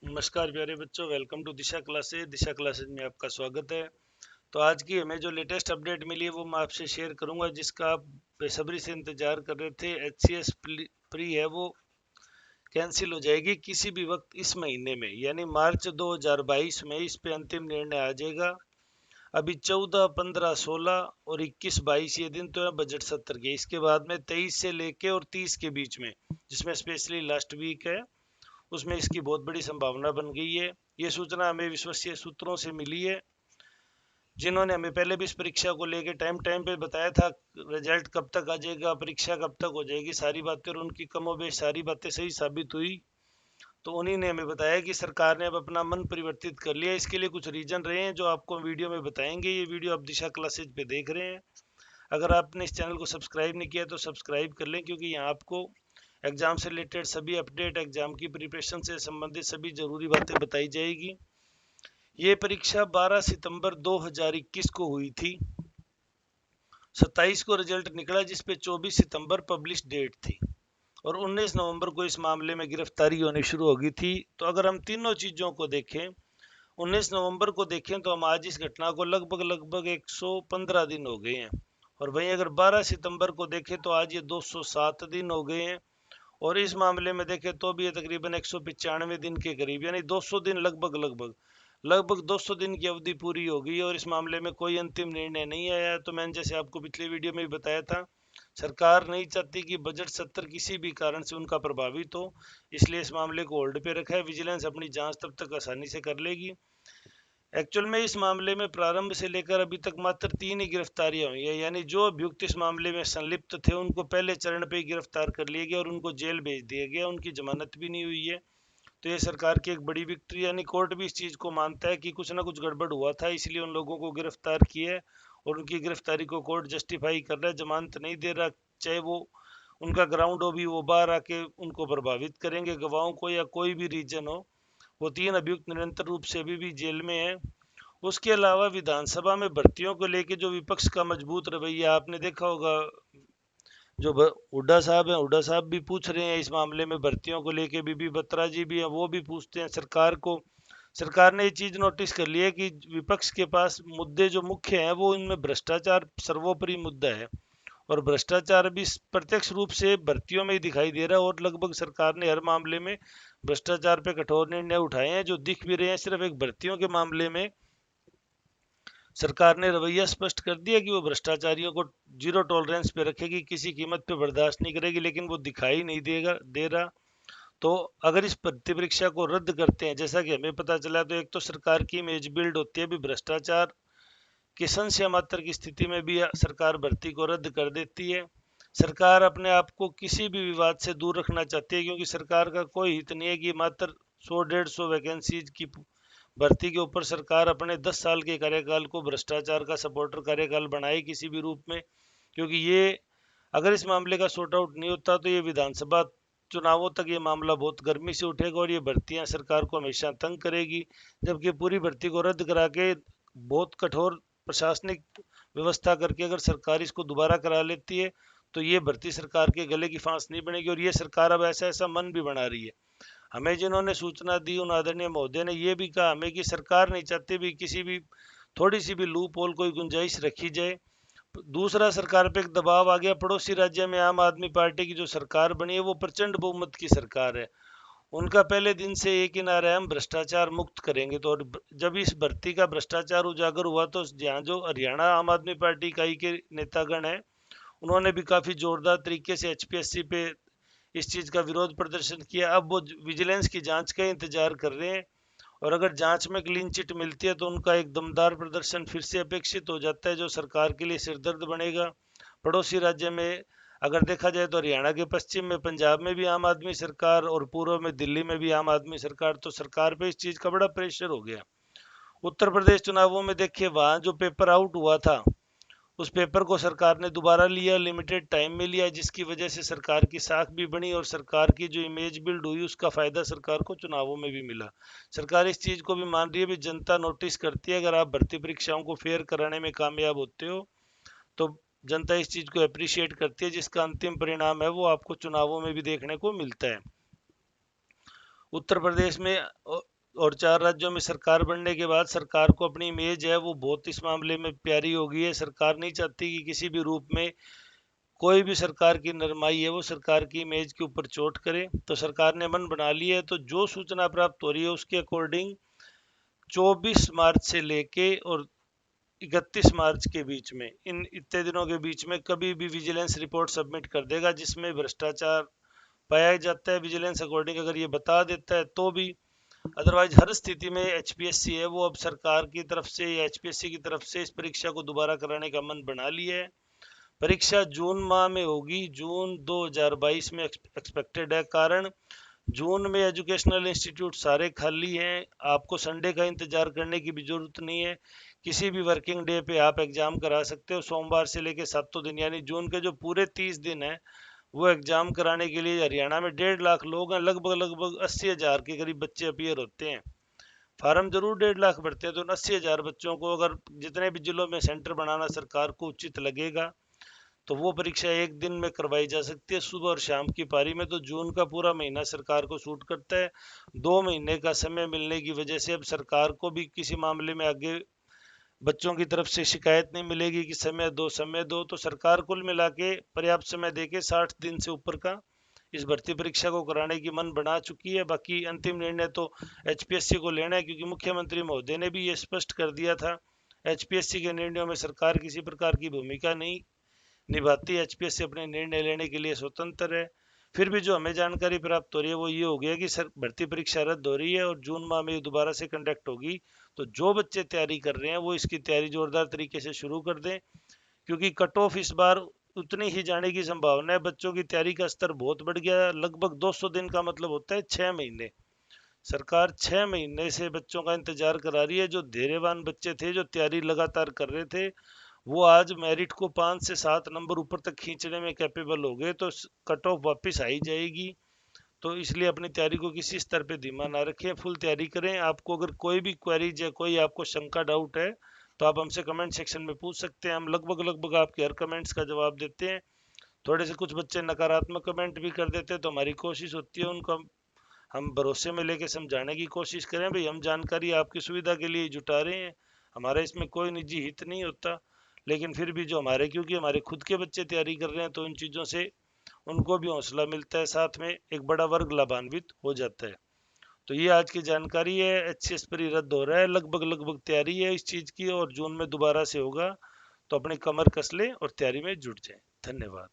नमस्कार प्यारे बच्चों, वेलकम टू दिशा क्लासेज में आपका स्वागत है। तो आज की हमें जो लेटेस्ट अपडेट मिली है वो मैं आपसे शेयर करूंगा, जिसका आप बेसब्री से इंतजार कर रहे थे। HCS प्री है वो कैंसिल हो जाएगी किसी भी वक्त इस महीने में, यानी मार्च 2022 में इस पे अंतिम निर्णय आ जाएगा। अभी 14, 15, 16 और 21, 22 ये दिन तो है बजट सत्र के। इसके बाद में 23 से लेके और 30 के बीच में, जिसमें स्पेशली लास्ट वीक है, उसमें इसकी बहुत बड़ी संभावना बन गई है। ये सूचना हमें विश्वसनीय सूत्रों से मिली है, जिन्होंने हमें पहले भी इस परीक्षा को लेकर टाइम टाइम पे बताया था रिजल्ट कब तक आ जाएगा, परीक्षा कब तक हो जाएगी। सारी बातें और उनकी कमोबेश सारी बातें सही साबित हुई। तो उन्हीं ने हमें बताया कि सरकार ने अब अपना मन परिवर्तित कर लिया। इसके लिए कुछ रीजन रहे हैं जो आपको वीडियो में बताएंगे। ये वीडियो आप दिशा क्लासेज पे देख रहे हैं। अगर आपने इस चैनल को सब्सक्राइब नहीं किया तो सब्सक्राइब कर लें, क्योंकि यहाँ आपको एग्जाम से रिलेटेड सभी अपडेट, एग्जाम की प्रिपरेशन से संबंधित सभी जरूरी बातें बताई जाएगी। ये परीक्षा 12 सितंबर 2021 को हुई थी। 27 को रिजल्ट निकला, जिसपे 24 सितंबर पब्लिश डेट थी, और 19 नवंबर को इस मामले में गिरफ्तारी होनी शुरू हो गई थी। तो अगर हम तीनों चीजों को देखें, 19 नवंबर को देखें तो हम आज इस घटना को लगभग 115 दिन हो गए हैं। और वहीं अगर 12 सितंबर को देखें तो आज ये 207 दिन हो गए हैं। और इस मामले में देखें तो भी ये तकरीबन 195 दिन के करीब, यानी 200 दिन लगभग 200 दिन की अवधि पूरी हो गई है, और इस मामले में कोई अंतिम निर्णय नहीं आया। तो मैंने जैसे आपको पिछले वीडियो में भी बताया था, सरकार नहीं चाहती कि बजट सत्र किसी भी कारण से उनका प्रभावित हो, इसलिए इस मामले को होल्ड पे रखा है। विजिलेंस अपनी जांच तब तक आसानी से कर लेगी। एक्चुअल में इस मामले में प्रारंभ से लेकर अभी तक मात्र 3 ही गिरफ्तारियां हुई है, यानी जो अभियुक्त इस मामले में संलिप्त थे उनको पहले चरण पे ही गिरफ्तार कर लिया गया और उनको जेल भेज दिया गया। उनकी जमानत भी नहीं हुई है। तो ये सरकार की एक बड़ी विक्ट्री, यानी कोर्ट भी इस चीज को मानता है कि कुछ ना कुछ गड़बड़ हुआ था, इसलिए उन लोगों को गिरफ्तार किया है, और उनकी गिरफ्तारी को कोर्ट जस्टिफाई कर रहा है, जमानत नहीं दे रहा। चाहे वो उनका ग्राउंड हो भी, वो बाहर आके उनको प्रभावित करेंगे, गवाहों को, या कोई भी रीजन हो। वो 3 अभियुक्त निरंतर रूप से अभी भी जेल में है। उसके अलावा विधानसभा में भर्तियों को लेकर जो विपक्ष का मजबूत रवैया आपने देखा होगा। जो हुड्डा साहब भी पूछ रहे हैं इस मामले में भर्तियों को लेके, बीबी बत्रा जी भी हैं, वो भी पूछते हैं सरकार को। सरकार ने ये चीज नोटिस कर ली है कि विपक्ष के पास मुद्दे जो मुख्य हैं वो इनमें भ्रष्टाचार सर्वोपरि मुद्दा है, और भ्रष्टाचार भी प्रत्यक्ष रूप से भर्तियों में ही दिखाई दे रहा है। और लगभग सरकार ने हर मामले में भ्रष्टाचार पे कठोर निर्णय उठाए हैं, जो दिख भी रहे हैं। सिर्फ एक भर्तियों के मामले में सरकार ने रवैया स्पष्ट कर दिया कि वो भ्रष्टाचारियों को जीरो टॉलरेंस पे रखेगी, किसी कीमत पे बर्दाश्त नहीं करेगी, लेकिन वो दिखाई नहीं दे रहा। तो अगर इस भर्ती परीक्षा को रद्द करते हैं, जैसा कि हमें पता चला, तो एक तो सरकार की इमेज बिल्ड होती है, भी भ्रष्टाचार के संशय मात्र की स्थिति में भी सरकार भर्ती को रद्द कर देती है। सरकार अपने आप को किसी भी विवाद से दूर रखना चाहती है, क्योंकि सरकार का कोई हित नहीं है कि मात्र 100-150 वैकेंसीज की भर्ती के ऊपर सरकार अपने 10 साल के कार्यकाल को भ्रष्टाचार का सपोर्टर कार्यकाल बनाए किसी भी रूप में। क्योंकि ये, अगर इस मामले का सॉर्ट आउट नहीं होता तो ये विधानसभा चुनावों तक ये मामला बहुत गर्मी से उठेगा, और ये भर्तियां सरकार को हमेशा तंग करेगी। जबकि पूरी भर्ती को रद्द करा के बहुत कठोर प्रशासनिक व्यवस्था करके अगर सरकार इसको दोबारा करा लेती है, तो ये भर्ती सरकार के गले की फांस नहीं बनेगी। और ये सरकार अब ऐसा ऐसा मन भी बना रही है। हमें जिन्होंने सूचना दी उन आदरणीय महोदय ने ये भी कहा हमें कि सरकार नहीं चाहती भी किसी भी थोड़ी सी भी लूप होल, कोई गुंजाइश रखी जाए। दूसरा, सरकार पे एक दबाव आ गया। पड़ोसी राज्य में आम आदमी पार्टी की जो सरकार बनी है वो प्रचंड बहुमत की सरकार है। उनका पहले दिन से एक ही नारा है, हम भ्रष्टाचार मुक्त करेंगे। तो जब इस भर्ती का भ्रष्टाचार उजागर हुआ, तो यहाँ जो हरियाणा आम आदमी पार्टी इकाई के नेतागण हैं, उन्होंने भी काफी जोरदार तरीके से HPSC पे इस चीज का विरोध प्रदर्शन किया। अब वो विजिलेंस की जांच का इंतजार कर रहे हैं, और अगर जांच में क्लीन चिट मिलती है तो उनका एक दमदार प्रदर्शन फिर से अपेक्षित हो जाता है, जो सरकार के लिए सिरदर्द बनेगा। पड़ोसी राज्य में अगर देखा जाए तो हरियाणा के पश्चिम में, पंजाब में भी आम आदमी सरकार, और पूर्व में दिल्ली में भी आम आदमी सरकार। तो सरकार पे इस चीज का बड़ा प्रेशर हो गया। उत्तर प्रदेश चुनावों में देखिए, वहां जो पेपर आउट हुआ था, उस पेपर को सरकार ने दोबारा लिया, लिमिटेड टाइम में लिया, जिसकी वजह से सरकार की साख भी बनी, और सरकार की जो इमेज बिल्ड हुई उसका फायदा सरकार को चुनावों में भी मिला। सरकार इस चीज को भी मान रही है, भी जनता नोटिस करती है। अगर आप भर्ती परीक्षाओं को फेयर कराने में कामयाब होते हो तो जनता इस चीज को अप्रिशिएट करती है, जिसका अंतिम परिणाम है वो आपको चुनावों में भी देखने को मिलता है। उत्तर प्रदेश में और 4 राज्यों में सरकार बनने के बाद सरकार को अपनी इमेज है वो बहुत इस मामले में प्यारी हो गई है। सरकार नहीं चाहती कि किसी भी रूप में कोई भी सरकार की नरमाई है वो सरकार की इमेज के ऊपर चोट करे। तो सरकार ने मन बना लिया है। तो जो सूचना प्राप्त हो रही है उसके अकॉर्डिंग 24 मार्च से लेके और 31 मार्च के बीच में, इन इतने दिनों के बीच में कभी भी विजिलेंस रिपोर्ट सबमिट कर देगा जिसमें भ्रष्टाचार पाया जाता है। विजिलेंस अकॉर्डिंग अगर ये बता देता है तो भी, अदरवाइज हर स्थिति में एचपीएससी है वो अब सरकार की तरफ से या एचपीएससी की तरफ से इस परीक्षा को दोबारा कराने का मन बना लिया है। परीक्षा जून माह में होगी, जून 2022 में एक्सपेक्टेड है। कारण जून में एजुकेशनल इंस्टीट्यूट सारे खाली हैं, आपको संडे का इंतजार करने की भी जरूरत नहीं है। किसी भी वर्किंग डे पे आप एग्जाम करा सकते हो। सोमवार से लेके सातों दिन, यानी जून के जो पूरे 30 दिन है वो एग्जाम कराने के लिए हरियाणा में 1.5 लाख लोग हैं। लगभग 80,000 के करीब बच्चे अपियर होते हैं। फार्म जरूर 1.5 लाख भरते हैं, तो 80,000 बच्चों को अगर जितने भी जिलों में सेंटर बनाना सरकार को उचित लगेगा तो वो परीक्षा एक दिन में करवाई जा सकती है, सुबह और शाम की पारी में। तो जून का पूरा महीना सरकार को सूट करता है। 2 महीने का समय मिलने की वजह से अब सरकार को भी किसी मामले में आगे बच्चों की तरफ से शिकायत नहीं मिलेगी कि समय दो। तो सरकार कुल मिला के पर्याप्त समय देके 60 दिन से ऊपर का इस भर्ती परीक्षा को कराने की मन बना चुकी है। बाकी अंतिम निर्णय तो एचपीएससी को लेना है, क्योंकि मुख्यमंत्री महोदय ने भी ये स्पष्ट कर दिया था एचपीएससी के निर्णयों में सरकार किसी प्रकार की भूमिका नहीं निभाती। एचपीएससी अपने निर्णय लेने के लिए स्वतंत्र है। फिर भी जो हमें जानकारी प्राप्त हो रही है वो ये हो गया कि सर भर्ती परीक्षा रद्द हो रही है और जून माह में दोबारा से कंडक्ट होगी। तो जो बच्चे तैयारी कर रहे हैं वो इसकी तैयारी जोरदार तरीके से शुरू कर दें, क्योंकि कट ऑफ इस बार उतनी ही जाने की संभावना है। बच्चों की तैयारी का स्तर बहुत बढ़ गया। लगभग 200 दिन का मतलब होता है 6 महीने। सरकार 6 महीने से बच्चों का इंतजार करा रही है। जो धैर्यवान बच्चे थे, जो तैयारी लगातार कर रहे थे, वो आज मेरिट को 5 से 7 नंबर ऊपर तक खींचने में कैपेबल हो गए। तो कट ऑफ वापस आई जाएगी। तो इसलिए अपनी तैयारी को किसी स्तर पे धीमा ना रखें, फुल तैयारी करें। आपको अगर कोई भी क्वेरीज है, कोई आपको शंका डाउट है, तो आप हमसे कमेंट सेक्शन में पूछ सकते हैं। हम लगभग आपके हर कमेंट्स का जवाब देते हैं। थोड़े से कुछ बच्चे नकारात्मक कमेंट भी कर देते हैं, तो हमारी कोशिश होती है उनको हम भरोसे में लेके समझाने की कोशिश करें। भाई हम जानकारी आपकी सुविधा के लिए जुटा रहे हैं, हमारा इसमें कोई निजी हित नहीं होता। लेकिन फिर भी जो हमारे, क्योंकि हमारे खुद के बच्चे तैयारी कर रहे हैं, तो इन चीज़ों से उनको भी हौसला मिलता है, साथ में एक बड़ा वर्ग लाभान्वित हो जाता है। तो ये आज की जानकारी है। एचसीएस पर ही रद्द हो रहा है, लगभग तैयारी है इस चीज़ की और जून में दोबारा से होगा। तो अपनी कमर कस लें और तैयारी में जुट जाएं। धन्यवाद।